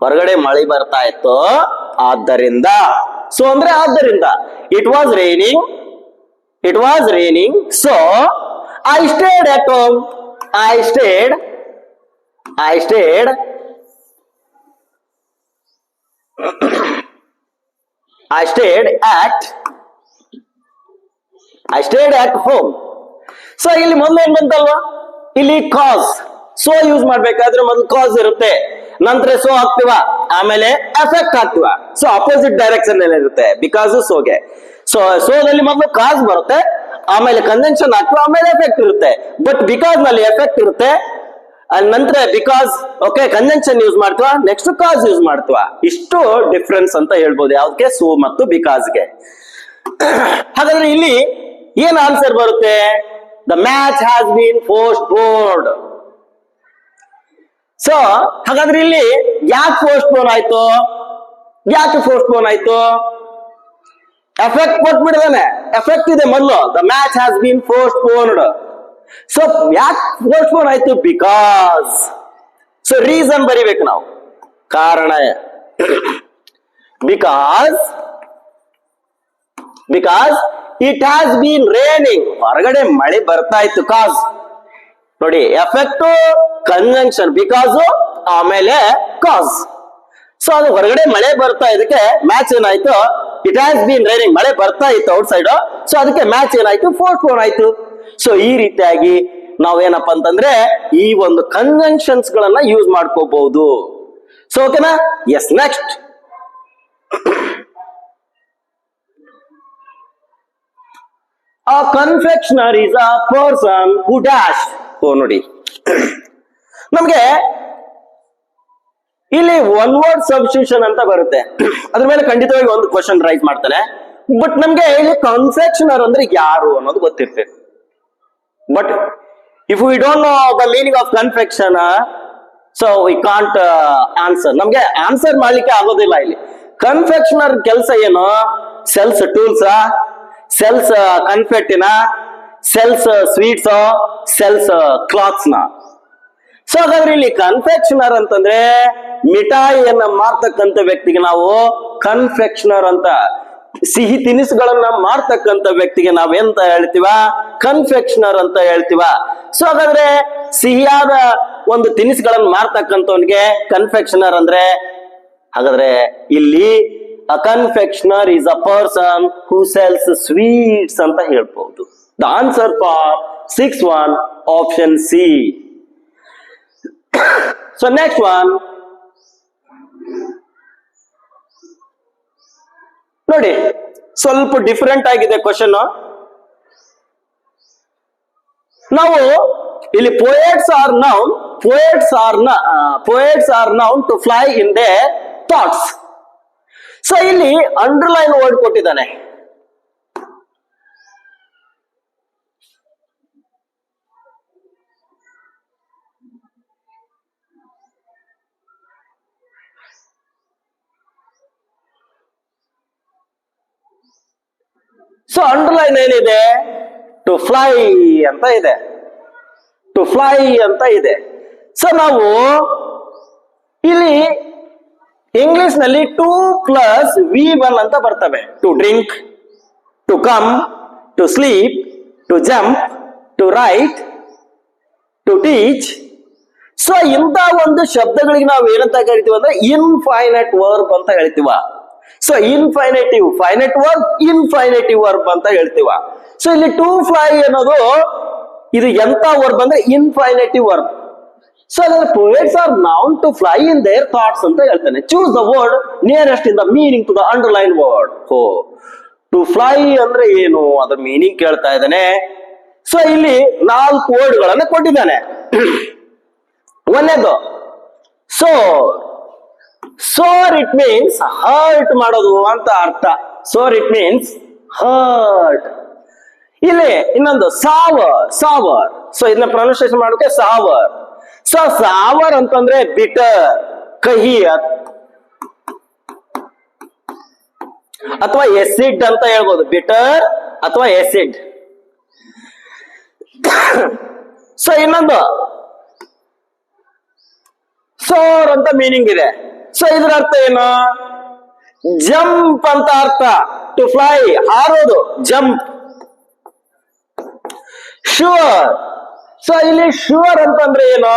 Speaker 1: ಹೊರಗಡೆ ಮಳೆ ಬರ್ತಾ ಇತ್ತು, ಆದ್ದರಿಂದ. ಸೊ ಅಂದ್ರೆ ಆದ್ದರಿಂದ it was raining so I stayed at home. I stayed at home. So ಇಲ್ಲಿ ಮೊದಲು ಏನ್ ಬಂತಲ್ವಾ, ಇಲ್ಲಿ ಕಾಸ್. ಸೊ ಯೂಸ್ ಮಾಡ್ಬೇಕಾದ್ರೆ ಮೊದಲು ಕಾಸ್ ಇರುತ್ತೆ, ನಂತರ ಸೊ ಹಾಕ್ತಿವ, ಆಮೇಲೆ ಎಫೆಕ್ಟ್ ಹಾಕ್ತಿವ. ಸೊ ಅಪೋಸಿಟ್ ಡೈರೆಕ್ಷನ್ ಅಲ್ಲಿ ಇರುತ್ತೆ ಬಿಕಾಸ್ ಸೋಗೆ. ಸೋದಲ್ಲಿ ಮೊದಲು ಕಾಸ್ ಬರುತ್ತೆ, ಆಮೇಲೆ ಕನ್ವೆನ್ಷನ್ ಹಾಕ್ತಿವ, ಆಮೇಲೆ ಎಫೆಕ್ಟ್ ಇರುತ್ತೆ. ಬಟ್ ಬಿಕಾಸ್ ನಲ್ಲಿ ಎಫೆಕ್ಟ್ ಇರುತ್ತೆ, ನಂತರ ಬಿಕಾಸ್ ಓಕೆ ಕನ್ವೆನ್ಷನ್ ಯೂಸ್ ಮಾಡ್ತೀವ, ನೆಕ್ಸ್ಟ್ ಕಾಸ್ ಯೂಸ್ ಮಾಡ್ತೀವ. ಇಷ್ಟು ಡಿಫ್ರೆನ್ಸ್ ಅಂತ ಹೇಳ್ಬೋದು ಯಾವ್ದಕ್ಕೆ, ಸೋ ಮತ್ತು ಬಿಕಾಸ್ಗೆ. ಹಾಗಾದ್ರೆ ಇಲ್ಲಿ ಏನ್ ಆನ್ಸರ್ ಬರುತ್ತೆ, the match has been postponed. So ಹಾಗಾದ್ರೆ ಇಲ್ಲಿ ಯಾಕೆ ಪೋಸ್ಟ್ಪೋನ್ ಆಯ್ತು? ಎಫೆಕ್ಟ್ ಕೊಟ್ಬಿಡ್ದಾನೆ, ಎಫೆಕ್ಟ್ ಇದೆ ಮೊದಲು, the match has been postponed. So ಯಾಕೆ ಪೋಸ್ಟ್ಪೋನ್ ಆಯ್ತು? ಬಿಕಾಸ್. ಸೊ ರೀಸನ್ ಬರಿಬೇಕು ನಾವು, ಕಾರಣ. Because it has been raining, ಹೊರಗಡೆ ಮಳೆ ಬರ್ತಾ ಇತ್ತು. ಕಾಸ್ ನೋಡಿ, ಎಫೆಕ್ಟ್ ಕನ್ಜಂಕ್ಷನ್ ಬಿಕಾಸ್ ಆಮೇಲೆ ಕಾಸ್. ಸೊ ಅದು ಹೊರಗಡೆ ಮಳೆ ಬರ್ತಾ ಇದಕ್ಕೆ ಮ್ಯಾಚ್ ಏನಾಯ್ತು, ಇಟ್ ಹ್ಯಾಸ್ ಬೀನ್ ರೈನಿಂಗ್, ಮಳೆ ಬರ್ತಾ ಇತ್ತು ಔಟ್ ಸೈಡ್. ಸೊ ಅದಕ್ಕೆ ಮ್ಯಾಚ್ ಏನಾಯ್ತು, ಪೋಸ್ಟ್ಪೋನ್ ಆಯ್ತು. ಸೊ ಈ ರೀತಿಯಾಗಿ ನಾವೇನಪ್ಪ ಅಂತಂದ್ರೆ ಈ ಒಂದು ಕನ್ಜಂಕ್ಷನ್ಸ್ ಗಳನ್ನ ಯೂಸ್ ಮಾಡ್ಕೋಬಹುದು. ಸೊ ಓಕೆನಾ? Yes. Next a confectioner is a person who dash. ನೋಡಿ ನಮ್ಗೆ ಇಲ್ಲಿ ಒನ್ ವರ್ಡ್ ಸಬ್ಸ್ಟಿಟ್ಯೂಷನ್ ಅಂತ ಬರುತ್ತೆ. ಅದ್ರ ಮೇಲೆ ಖಂಡಿತವಾಗಿ ಒಂದು ಕ್ವಶನ್ ರೈಸ್ ಮಾಡ್ತಾನೆ. ಬಟ್ ನಮ್ಗೆ ಇಲ್ಲಿ ಕನ್ಫೆಕ್ಷನರ್ ಅಂದ್ರೆ ಯಾರು ಅನ್ನೋದು ಗೊತ್ತಿರ್ಬೇಕು. But if we don't know the meaning of confectioner, so we can't answer. ನಮ್ಗೆ ಆನ್ಸರ್ ಮಾಡ್ಲಿಕ್ಕೆ ಆಗೋದಿಲ್ಲ. ಇಲ್ಲಿ ಕನ್ಫೆಕ್ಷನರ್ ಕೆಲಸ ಏನು? Sells tools, sells confection, sells sweets, sells clothes ನ. ಸೊ ಹಾಗಾದ್ರೆ ಇಲ್ಲಿ ಕನ್ಫೆಕ್ಷನರ್ ಅಂತಂದ್ರೆ ಮಿಠಾಯಿಯನ್ನ ಮಾರ್ತಕ್ಕಂಥ ವ್ಯಕ್ತಿಗೆ ನಾವು ಕನ್ಫೆಕ್ಷನರ್ ಅಂತ, ಸಿಹಿ ತಿನಿಸುಗಳನ್ನ ಮಾರ್ತಕ್ಕಂಥ ವ್ಯಕ್ತಿಗೆ ನಾವೆಂತ ಹೇಳ್ತೀವ? ಕನ್ಫೆಕ್ಷನರ್ ಅಂತ ಹೇಳ್ತೀವ. ಸೊ ಹಾಗಾದ್ರೆ ಸಿಹಿಯಾದ ಒಂದು ತಿನಿಸುಗಳನ್ನ ಮಾರ್ತಕ್ಕಂಥವನಿಗೆ ಕನ್ಫೆಕ್ಷನರ್ ಅಂದ್ರೆ, ಹಾಗಾದ್ರೆ ಇಲ್ಲಿ a confectioner is a person who sells sweets ಅಂತ ಹೇಳ್ಬಹುದು. The answer for 6-1 option C. So next one ನೋಡಿ, ಸ್ವಲ್ಪ ಡಿಫರೆಂಟ್ ಆಗಿದೆ ಕ್ವಶನ್. ನಾವು ಇಲ್ಲಿ poets are known to fly in their thoughts. So ಇಲ್ಲಿ ಅಂಡರ್ಲೈನ್ ವರ್ಡ್ ಕೊಟ್ಟಿದ್ದಾನೆ. ಸೊ ಅಂಡರ್ಲೈನ್ ಏನಿದೆ? ಟು ಫ್ಲೈ ಅಂತ ಇದೆ, ಟು ಫ್ಲೈ ಅಂತ ಇದೆ. ಸೊ ನಾವು ಇಲ್ಲಿ ಇಂಗ್ಲಿಷ್ ನಲ್ಲಿ 2+V1 ಅಂತ ಬರ್ತವೆ. To drink, to come, to sleep, to jump, to write, to teach. So ಇಂಥ ಒಂದು ಶಬ್ದಗಳಿಗೆ ನಾವು ಏನಂತ ಕರಿತೀವಿ ಅಂದ್ರೆ ಇನ್ಫೈನೈಟ್ ವರ್ಬ್ ಅಂತ ಹೇಳ್ತೀವ. ಸೊ ಇನ್ಫೈನೇಟಿವ್, ಫೈನೈಟ್ ವರ್ಬ್, ಇನ್ಫೈನೇಟಿವ್ ವರ್ಬ್ ಅಂತ ಹೇಳ್ತೀವ. ಸೊ ಇಲ್ಲಿ ಟು ಫ್ಲೈ ಅನ್ನೋದು ಇದು ಎಂತ ವರ್ಬ್ ಅಂದ್ರೆ ಇನ್ಫೈನೇಟಿವ್ ವರ್ಬ್. ಸೊ ಅದ್ರ poets are known to fly in their thoughts ಅಂತ ಹೇಳ್ತಾನೆ. Choose the word nearest in the meaning to the underline word. To fly ಅಂದ್ರೆ ಏನು, ಅದ್ರ ಮೀನಿಂಗ್ ಕೇಳ್ತಾ ಇದ್ದಾನೆ. ಸೊ ಇಲ್ಲಿ 4 ವರ್ಡ್ಗಳನ್ನ ಕೊಟ್ಟಿದ್ದಾನೆ. ಒಂದೇದು ಸೋರ್ ಇಟ್ ಮೀನ್ಸ್ ಹರ್ಟ್ ಮಾಡೋದು ಅಂತ ಅರ್ಥ. ಸೋರ್ ಇಟ್ ಮೀನ್ಸ್ ಹರ್ಟ್. ಇಲ್ಲಿ ಇನ್ನೊಂದು ಸಾವರ್. ಸೊ ಇದನ್ನ ಪ್ರೊನೌನ್ಸಿಯೇಷನ್ ಮಾಡೋಕೆ ಸಾವರ್. ಸೊ ಸಾವರ್ ಅಂತಂದ್ರೆ ಬಿಟರ್, ಕಹಿ ಅಥವಾ ಎಸಿಡ್ ಅಂತ ಹೇಳ್ಬೋದು. ಬಿಟರ್ ಅಥವಾ ಎಸಿಡ್. ಸೊ ಇನ್ನೊಂದು ಸೋರ್ ಅಂತ ಮೀನಿಂಗ್ ಇದೆ. ಸೊ ಇದ್ರ ಅರ್ಥ ಏನು? ಜಂಪ್ ಅಂತ ಅರ್ಥ. ಟು ಫ್ಲೈ, ಹಾರೋದು, ಜಂಪ್. ಶೂರ್. ಸೊ ಇಲ್ಲಿ ಶೂರ್ ಅಂತಂದ್ರೆ ಏನು?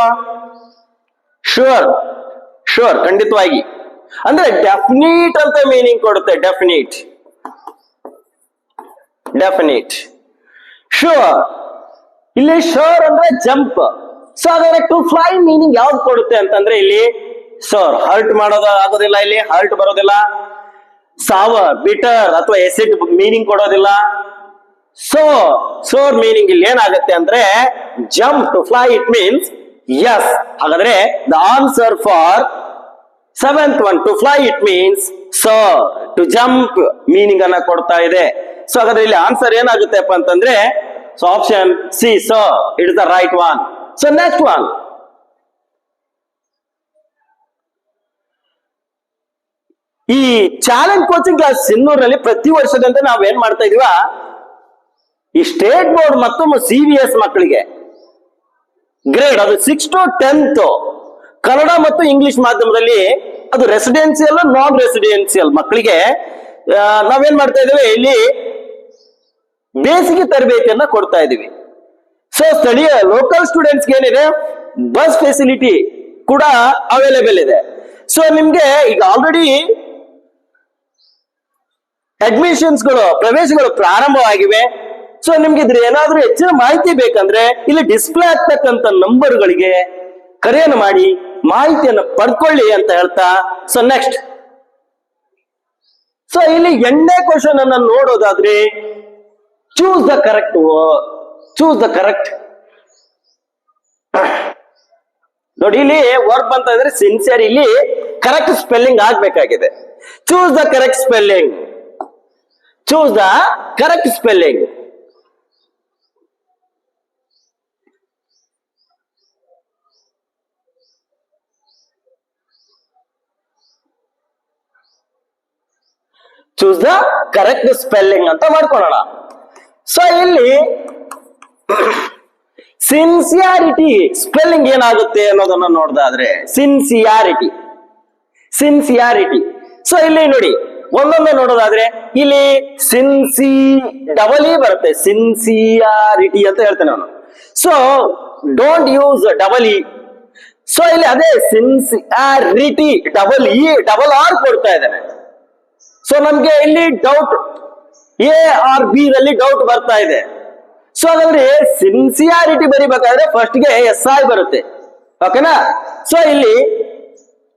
Speaker 1: ಶೂರ್ ಖಂಡಿತವಾಗಿ ಅಂದ್ರೆ ಡೆಫಿನಿಟ್ ಅಂತ ಮೀನಿಂಗ್ ಕೊಡುತ್ತೆ. ಡೆಫಿನಿಟ್. ಶೂರ್. ಇಲ್ಲಿ ಶೋರ್ ಅಂದ್ರೆ ಜಂಪ್. ಸೊ ಹಾಗಾದ್ರೆ ಟು ಫ್ಲೈ ಮೀನಿಂಗ್ ಯಾವ್ದು ಕೊಡುತ್ತೆ ಅಂತಂದ್ರೆ ಇಲ್ಲಿ ಸೋರ್, ಹರ್ಟ್ ಮಾಡೋದು ಆಗೋದಿಲ್ಲ, ಇಲ್ಲಿ ಹರ್ಟ್ ಬರೋದಿಲ್ಲ. ಸಾವರ್, ಬಿಟರ್ ಅಥವಾ ಎಸಿಡ್ ಮೀನಿಂಗ್ ಕೊಡೋದಿಲ್ಲ. ಸೋರ್ ಮೀನಿಂಗ್ ಇಲ್ಲಿ ಏನಾಗುತ್ತೆ ಅಂದ್ರೆ jump. To fly it means yes. ಹಾಗಾದ್ರೆ the answer for 7th one, to fly it means soar. To jump meaning ಅನ್ನ ಕೊಡ್ತಾ ಇದೆ. ಸೊ ಹಾಗಾದ್ರೆ ಇಲ್ಲಿ ಆನ್ಸರ್ ಏನಾಗುತ್ತೆಪ್ಪ ಅಂತಂದ್ರೆ so option C, soar, it is the right one. So next one, ಈ challenge coaching class ಸಿನ್ನೂರಲ್ಲಿ ಪ್ರತಿ ವರ್ಷದಂತೆ ನಾವ್ ಏನ್ ಮಾಡ್ತಾ ಇದೀವ, ಈ ಸ್ಟೇಟ್ ಬೋರ್ಡ್ ಮತ್ತು CBS ಮಕ್ಕಳಿಗೆ ಗ್ರೇಡ್ ಅದು 6 to 10th ಕನ್ನಡ ಮತ್ತು ಇಂಗ್ಲಿಷ್ ಮಾಧ್ಯಮದಲ್ಲಿ, ಅದು ರೆಸಿಡೆನ್ಸಿಯಲ್, ನಾನ್ ರೆಸಿಡೆನ್ಸಿಯಲ್ ಮಕ್ಕಳಿಗೆ ನಾವೇನ್ ಮಾಡ್ತಾ ಇದೀವಿ, ಇಲ್ಲಿ ಬೇಸಿಗೆ ತರಬೇತಿಯನ್ನ ಕೊಡ್ತಾ ಇದೀವಿ. ಸೊ ಸ್ಥಳೀಯ ಲೋಕಲ್ ಸ್ಟೂಡೆಂಟ್ಸ್ಗೆ ಏನಿದೆ, ಬಸ್ ಫೆಸಿಲಿಟಿ ಕೂಡ ಅವೈಲೇಬಲ್ ಇದೆ. ಸೊ ನಿಮ್ಗೆ ಈಗ ಆಲ್ರೆಡಿ ಅಡ್ಮಿಷನ್ಸ್ಗಳು, ಪ್ರವೇಶಗಳು ಪ್ರಾರಂಭವಾಗಿವೆ. ಸೊ ನಿಮ್ಗೆ ಇದ್ರ ಏನಾದ್ರೂ ಹೆಚ್ಚಿನ ಮಾಹಿತಿ ಬೇಕಂದ್ರೆ ಇಲ್ಲಿ ಡಿಸ್ಪ್ಲೇ ಆಗ್ತಕ್ಕಂಥ ನಂಬರ್ಗಳಿಗೆ ಕರೆಯನ್ನು ಮಾಡಿ ಮಾಹಿತಿಯನ್ನು ಪಡ್ಕೊಳ್ಳಿ ಅಂತ ಹೇಳ್ತಾ, ಸೊ ನೆಕ್ಸ್ಟ್, ಸೊ ಇಲ್ಲಿ 8ನೇ ಕ್ವಶನ್ ಅನ್ನ ನೋಡೋದಾದ್ರೆ ಚೂಸ್ ದ ಕರೆಕ್ಟ್ ನೋಡಿ, ಇಲ್ಲಿ ವರ್ಬ್ ಅಂತ ಇದ್ರೆ ಸಿನ್ಸಿಯರ್, ಇಲ್ಲಿ ಕರೆಕ್ಟ್ ಸ್ಪೆಲ್ಲಿಂಗ್ ಆಗ್ಬೇಕಾಗಿದೆ. Choose the correct spelling. Choose the correct spelling. Choose the correct spelling ಅಂತ ಮಾಡ್ಕೊಳ್ಳೋಣ. ಸೊ ಇಲ್ಲಿ ಸಿನ್ಸಿಯಾರಿಟಿ ಸ್ಪೆಲ್ಲಿಂಗ್ ಏನಾಗುತ್ತೆ ಅನ್ನೋದನ್ನ ನೋಡ್ದಾದ್ರೆ ಸಿನ್ಸಿಯಾರಿಟಿ. ಸೊ ಇಲ್ಲಿ ನೋಡಿ ಒಂದೊಂದು ನೋಡೋದಾದ್ರೆ ಇಲ್ಲಿ ಡಬಲ್ ಇ ಬರುತ್ತೆ, ಸಿನ್ಸಿಯಾರಿಟಿ ಅಂತ ಹೇಳ್ತೇನೆ ನಾನು. So don't use double E. So ಇಲ್ಲಿ ಅದೇ ಸಿನ್ಸಿಯಾರಿಟಿ ಡಬಲ್ ಆರ್ ಕೊಡ್ತಾ ಇದ್ದೇನೆ. ಸೊ ನಮ್ಗೆ ಇಲ್ಲಿ ಡೌಟ್ ಎ ಆರ್ ಬಿ ದಲ್ಲಿ ಡೌಟ್ ಬರ್ತಾ ಇದೆ. ಸೊ ಹಾಗಾದ್ರೆ ಸಿನ್ಸಿಯಾರಿಟಿ ಬರಿಬೇಕಾದ್ರೆ ಫಸ್ಟ್ ಗೆ ಎಸ್ ಐ ಬರುತ್ತೆ, ಓಕೆನಾ. ಸೊ ಇಲ್ಲಿ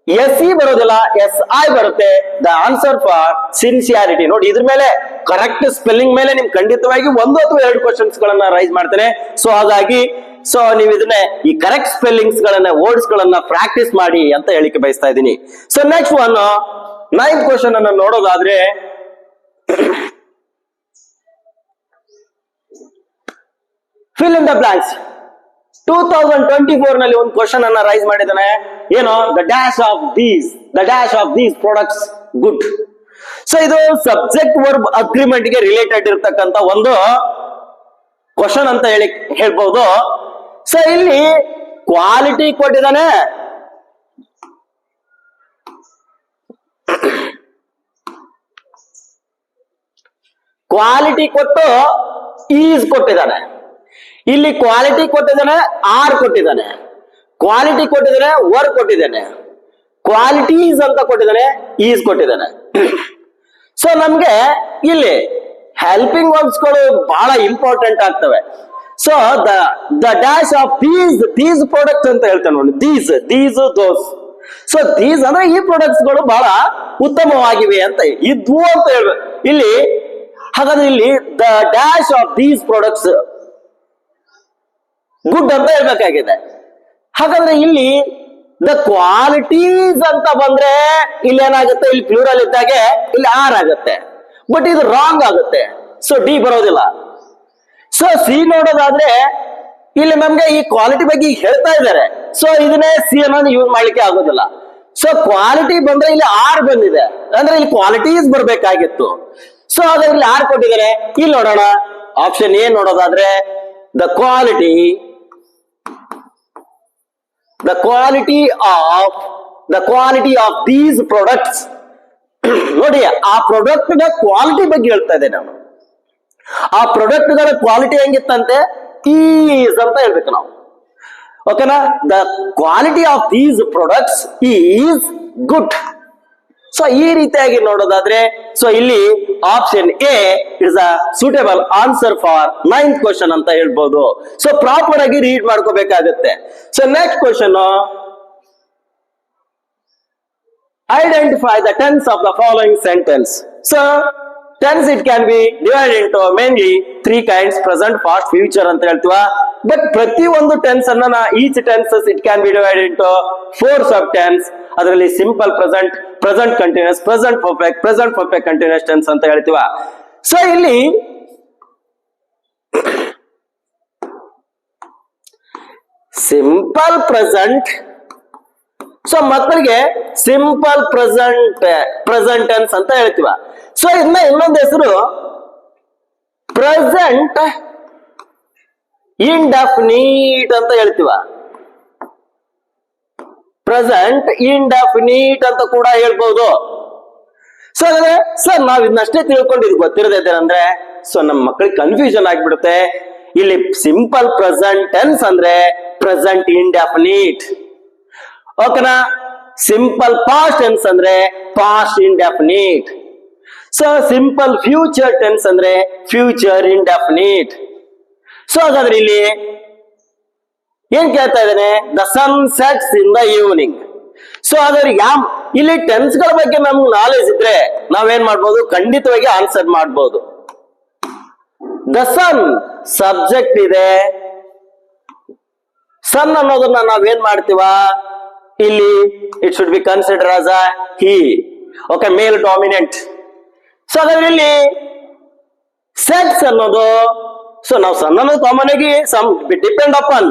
Speaker 1: ಎಸ್ ಇ ಬರೋದಿಲ್ಲ, ಎಸ್ ಐ ಬರುತ್ತೆ. The answer for sincerity. ನೋಡಿ ಇದ್ರ ಮೇಲೆ ಕರೆಕ್ಟ್ ಸ್ಪೆಲ್ಲಿಂಗ್ ಮೇಲೆ ನಿಮ್ ಖಂಡಿತವಾಗಿ 1 ಅಥವಾ 2 ಕ್ವಶನ್ಸ್ ಗಳನ್ನ ರೈಸ್ ಮಾಡ್ತೇನೆ. ಸೊ ಹಾಗಾಗಿ ನೀವು ಇದನ್ನ ಈ ಕರೆಕ್ಟ್ ಸ್ಪೆಲ್ಲಿಂಗ್ಸ್ ಗಳನ್ನ ವರ್ಡ್ಸ್ ಗಳನ್ನ ಪ್ರಾಕ್ಟೀಸ್ ಮಾಡಿ ಅಂತ ಹೇಳಿಕೆ ಬಯಸ್ತಾ ಇದ್ದೀನಿ. So next one 9th question ಅನ್ನ ನೋಡೋದಾದ್ರೆ ಫಿಲ್ ಇನ್ ದ ಬ್ಲಾಂಕ್ಸ್. 2024 ನಲ್ಲಿ ಒಂದು ಕ್ವಶನ್ ಅನ್ನ ರೈಸ್ ಮಾಡಿದ್ದಾನೆ. ಏನು? The dash of these products good. So ಇದು ಸಬ್ಜೆಕ್ಟ್ ವರ್ಬ್ ಅಗ್ರಿಮೆಂಟ್ ಗೆ ರಿಲೇಟೆಡ್ ಇರತಕ್ಕಂತ ಒಂದು ಕ್ವಶನ್ ಅಂತ ಹೇಳ್ಬಹುದು. ಸೊ ಇಲ್ಲಿ ಕ್ವಾಲಿಟಿ ಕೊಟ್ಟಿದ್ದಾನೆ, ಕ್ವಾಲಿಟಿ ಕೊಟ್ಟು ಈಸ್ ಕೊಟ್ಟಿದ್ದಾನೆ. ಇಲ್ಲಿ ಕ್ವಾಲಿಟಿ ಕೊಟ್ಟಿದ್ದಾನೆ, ಆರ್ ಕೊಟ್ಟಿದ್ದಾನೆ, ಕ್ವಾಲಿಟಿ ಕೊಟ್ಟಿದ್ದಾನೆ, ವರ್ ಕೊಟ್ಟಿದ್ದಾನೆ, ಕ್ವಾಲಿಟೀಸ್ ಅಂತ ಕೊಟ್ಟಿದ್ದಾನೆ, ಈಸ್ ಕೊಟ್ಟಿದ್ದಾನೆ. ಸೊ ನಮ್ಗೆ ಇಲ್ಲಿ ಹೆಲ್ಪಿಂಗ್ ವರ್ಬ್ಸ್ ಗಳು ಬಹಳ ಇಂಪಾರ್ಟೆಂಟ್ ಆಗ್ತವೆ. So the dash of these products ಅಂತ ಹೇಳ್ತೇನೆ ನೋಡಿ, ದೀಸ್ ದೋಸ್. ಸೊ ದೀಸ್ ಅಂದ್ರೆ ಈ ಪ್ರಾಡಕ್ಟ್ಸ್ ಗಳು ಬಹಳ ಉತ್ತಮವಾಗಿವೆ ಅಂತ ಇದ್ವು ಅಂತ ಹೇಳ್ಬೇಕು ಇಲ್ಲಿ. ಹಾಗಾದ್ರೆ ಇಲ್ಲಿ the dash of these products good ಅಂತ ಹೇಳ್ಬೇಕಾಗಿದೆ. ಹಾಗಾದ್ರೆ ಇಲ್ಲಿ ದ ಕ್ವಾಲಿಟೀಸ್ ಅಂತ ಬಂದ್ರೆ ಇಲ್ಲಿ ಏನಾಗುತ್ತೆ, ಇಲ್ಲಿ ಪ್ಲೂರಲ್ ಇದ್ದಾಗೆ ಇಲ್ಲಿ ಆರ್ ಆಗುತ್ತೆ, ಬಟ್ ಇದು ರಾಂಗ್ ಆಗುತ್ತೆ. ಸೊ ಡಿ ಬರೋದಿಲ್ಲ. ಸೊ ಸಿ ನೋಡೋದಾದ್ರೆ ಇಲ್ಲಿ ನಮ್ಗೆ ಈ ಕ್ವಾಲಿಟಿ ಬಗ್ಗೆ ಹೇಳ್ತಾ ಇದ್ದಾರೆ. ಸೊ ಇದನ್ನೇ ಸಿ ಅನ್ನೋದು ಯೂಸ್ ಮಾಡ್ಲಿಕ್ಕೆ ಆಗೋದಿಲ್ಲ. ಸೊ ಕ್ವಾಲಿಟಿ ಬಂದ್ರೆ ಇಲ್ಲಿ ಆರ್ ಬಂದಿದೆ, ಅಂದ್ರೆ ಇಲ್ಲಿ ಕ್ವಾಲಿಟೀಸ್ ಬರ್ಬೇಕಾಗಿತ್ತು. ಸೊ ಅದ್ರ ಇಲ್ಲಿ ಆರ್ ಕೊಟ್ಟಿದ್ದಾರೆ. ಇಲ್ಲಿ ನೋಡೋಣ ಆಪ್ಷನ್ ಎ ನೋಡೋದಾದ್ರೆ the quality of these products. ನೋಡಿ ಆ ಪ್ರಾಡಕ್ಟ್ ನ ಕ್ವಾಲಿಟಿ ಬಗ್ಗೆ ಹೇಳ್ತಾ ಇದ್ದೆ ನಾನು. ಆ ಪ್ರಾಡಕ್ಟ್ ಗಳ ಕ್ವಾಲಿಟಿ ಹೆಂಗಿತ್ತಂತೆ, ಈಸ್ ಅಂತ ಹೇಳ್ಬೇಕು ನಾವು, ಓಕೆನಾ. The quality of these products is good. So ಈ ರೀತಿಯಾಗಿ ನೋಡೋದಾದ್ರೆ ಸೊ ಇಲ್ಲಿ option A is a suitable answer for 9th question ಅಂತ ಹೇಳ್ಬೋದು. ಸೊ ಪ್ರಾಪರ್ ಆಗಿ ರೀಡ್ ಮಾಡ್ಕೋಬೇಕಾಗತ್ತೆ. So next question, identify the tense of the following sentence. So tense it can be divide into mainly 3 kinds, present, past, future ಅಂತ ಹೇಳ್ತೀವ. But ಪ್ರತಿ ಒಂದು tense ಅನ್ನ each tenses it can be divide into 4 sub tense. ಅದರಲ್ಲಿ simple present, present continuous, present perfect continuous tense ಅಂತ ಹೇಳ್ತೀವ. So ಇಲ್ಲಿ simple present, so ಮಕ್ಕಳಿಗೆ ಸಿಂಪಲ್ ಪ್ರೆಸೆಂಟ್ ಟೆನ್ಸ್ ಅಂತ ಹೇಳ್ತೀವ. ಸೊ ಇನ್ನೊಂದು ಹೆಸರು ಪ್ರೆಸೆಂಟ್ ಇಂಡೆಫಿನಿಟ್ ಅಂತ ಹೇಳ್ತೀವ. ಪ್ರೆಸೆಂಟ್ ಇಂಡೆಫಿನಿಟ್ ಅಂತ ಕೂಡ ಹೇಳ್ಬಹುದು. ಸೊ ಹಾಗಾದ್ರೆ ಸರ್ ನಾವ್ ಇದನ್ನಷ್ಟೇ ತಿಳ್ಕೊಂಡಿದ್ ಗೊತ್ತಿರದೇನಂದ್ರೆ ಸೊ ನಮ್ಮ ಮಕ್ಕಳಿಗೆ ಕನ್ಫ್ಯೂಷನ್ ಆಗ್ಬಿಡುತ್ತೆ. ಇಲ್ಲಿ ಸಿಂಪಲ್ ಪ್ರೆಸೆಂಟ್ ಟೆನ್ಸ್ ಅಂದ್ರೆ ಪ್ರೆಸೆಂಟ್ ಇಂಡೆಫಿನಿಟ್, ಓಕೆನಾ. ಸಿಂಪಲ್ ಪಾಸ್ಟ್ ಟೆನ್ಸ್ ಅಂದ್ರೆ past indefinite. So simple future tense ಅಂದ್ರೆ ಫ್ಯೂಚರ್ ಇಂಡೆಫಿನಿಟ್. ಸೊ ಹಾಗಾದ್ರೆ ಇಲ್ಲಿ ಏನ್ ಕೇಳ್ತಾ ಇದ್ದೇನೆ, the sun sets in the evening. So ಹಾಗಾದ್ರೆ ಇಲ್ಲಿ ಟೆನ್ಸ್ ಗಳ ಬಗ್ಗೆ ನಮ್ಗೆ ನಾಲೆಜ್ ಇದ್ರೆ ನಾವೇನ್ ಮಾಡ್ಬೋದು, ಖಂಡಿತವಾಗಿ ಆನ್ಸರ್ ಮಾಡ್ಬೋದು. ದ ಸನ್ ಸಬ್ಜೆಕ್ಟ್ ಇದೆ, ಸನ್ ಅನ್ನೋದನ್ನ ನಾವೇನ್ ಮಾಡ್ತೀವ ಇಲ್ಲಿ, it should be consider as a he, okay, male dominant. So ಹಾಗಾದ್ರೆ ಇಲ್ಲಿ ಸೆಟ್ಸ್ ಅನ್ನೋದು ಸೊ ನಾವು ಸಣ್ಣ ಕಾಮನ್ ಆಗಿ depend upon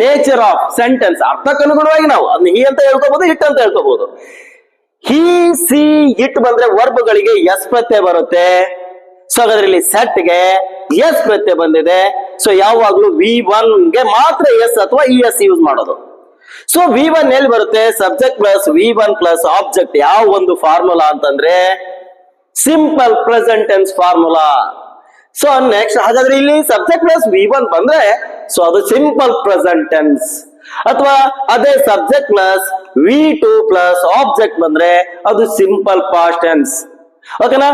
Speaker 1: nature of sentence, ಅರ್ಥಕ್ಕನುಗುಣವಾಗಿ ನಾವು ಅದನ್ನ ಹಿ ಅಂತ ಹೇಳ್ಕೋಬಹುದು, ಇಟ್ ಅಂತ ಹೇಳ್ಕೋಬಹುದು. ಹಿ ಸಿ ಇಟ್ ಬಂದ್ರೆ ವರ್ಬ್ಗಳಿಗೆ ಎಸ್ ಪ್ರತ್ಯಯ ಬರುತ್ತೆ. ಸೊ ಹಾಗಾದ್ರೆ ಸೆಟ್ ಗೆ ಎಸ್ ಪ್ರತ್ಯಯ ಬಂದಿದೆ. ಸೊ ಯಾವಾಗ್ಲೂ V1 ಗೆ ಮಾತ್ರ ಎಸ್ ಅಥವಾ ಇ ಎಸ್ ಯೂಸ್ ಮಾಡೋದು. ಸೊ V1 ಎಲ್ಲಿ ಬರುತ್ತೆ? Subject plus V1 plus object. ಯಾವ ಒಂದು ಫಾರ್ಮುಲಾ ಅಂತಂದ್ರೆ simple present tense formula. So next ಹಾಗಾದ್ರೆ ಇಲ್ಲಿ ಸಬ್ಜೆಕ್ಟ್ ಪ್ಲಸ್ V1 ಬಂದ್ರೆ ಸೊ ಅದು ಸಿಂಪಲ್ ಪ್ರೆಸೆಂಟ್ ಟೆನ್ಸ್. ಅಥವಾ ಅದೇ subject plus V2 plus object ಬಂದ್ರೆ ಅದು ಸಿಂಪಲ್ ಪಾಸ್ಟ್ ಟೆನ್ಸ್. ಓಕೆನಾ?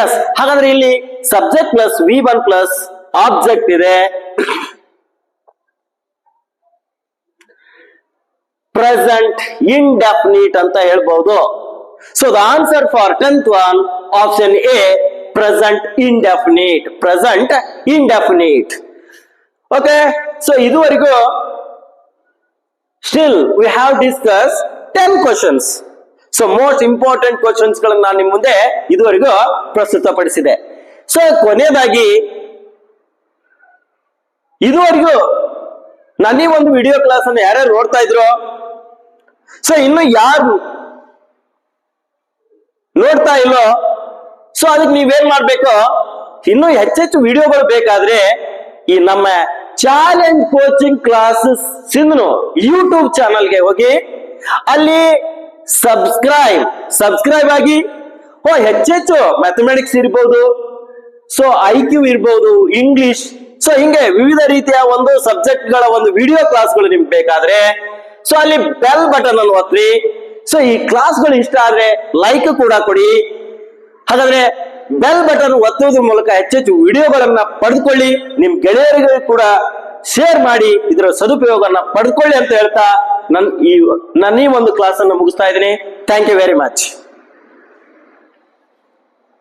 Speaker 1: ಎಸ್. ಹಾಗಾದ್ರೆ ಇಲ್ಲಿ subject plus V1 plus object ಇದೆ. ಪ್ರೆಸೆಂಟ್ ಇಂಡೆಫಿನಿಟ್ ಅಂತ ಹೇಳ್ಬಹುದು. So the answer for 10th one, option A, present indefinite. Present indefinite. Okay, so ಇದುವರೆಗೂ still we have discuss 10 questions. So most important questions ಗಳನ್ನ ನಾನು ನಿಮ್ಮ ಮುಂದೆ ಇದುವರೆಗೂ ಪ್ರಸ್ತುತಪಡಿಸಿದೆ. ಸೊ ಕೊನೆಯದಾಗಿ ಇದುವರೆಗೂ ನನ್ನ ಈ ಒಂದು ವಿಡಿಯೋ ಕ್ಲಾಸ್ ಅನ್ನು ಯಾರ್ಯಾರು ನೋಡ್ತಾ ಇದ್ರು, ಸೊ ಇನ್ನು ಯಾರು ನೋಡ್ತಾ ಇಲ್ಲೋ, ಸೊ ಅದಕ್ಕೆ ನೀವೇನ್ ಮಾಡ್ಬೇಕು, ಇನ್ನೂ ಹೆಚ್ಚೆಚ್ಚು ವಿಡಿಯೋಗಳು ಬೇಕಾದ್ರೆ ಈ ನಮ್ಮ challenge coaching classes Sindhu YouTube ಚಾನಲ್ಗೆ ಹೋಗಿ ಅಲ್ಲಿ ಸಬ್ಸ್ಕ್ರೈಬ್ ಆಗಿ. ಹೆಚ್ಚೆಚ್ಚು ಮ್ಯಾಥಮೆಟಿಕ್ಸ್ ಇರ್ಬೋದು, ಸೊ IQ ಇರ್ಬೋದು, ಇಂಗ್ಲಿಷ್, ಸೊ ಹಿಂಗೆ ವಿವಿಧ ರೀತಿಯ ಒಂದು ಸಬ್ಜೆಕ್ಟ್ ಗಳ ಒಂದು ವಿಡಿಯೋ ಕ್ಲಾಸ್ಗಳು ನಿಮ್ಗೆ ಬೇಕಾದ್ರೆ ಸೊ ಅಲ್ಲಿ ಬೆಲ್ ಬಟನ್ ಅನ್ನು ಒತ್ತಿ. ಸೊ ಈ ಕ್ಲಾಸ್ಗಳು ಇಷ್ಟ ಆದ್ರೆ ಲೈಕ್ ಕೂಡ ಕೊಡಿ. ಹಾಗಾದ್ರೆ ಬೆಲ್ ಬಟನ್ ಒತ್ತುವುದ್ರ ಮೂಲಕ ಹೆಚ್ಚೆಚ್ಚು ವಿಡಿಯೋಗಳನ್ನ ಪಡೆದುಕೊಳ್ಳಿ. ನಿಮ್ ಗೆಳೆಯರಿಗೂ ಕೂಡ ಶೇರ್ ಮಾಡಿ, ಇದರ ಸದುಪಯೋಗವನ್ನ ಪಡೆದುಕೊಳ್ಳಿ ಅಂತ ಹೇಳ್ತಾ ನನ್ನ ಈ ಒಂದು ಕ್ಲಾಸ್ ಅನ್ನು ಮುಗಿಸ್ತಾ ಇದ್ದೀನಿ. Thank you very much.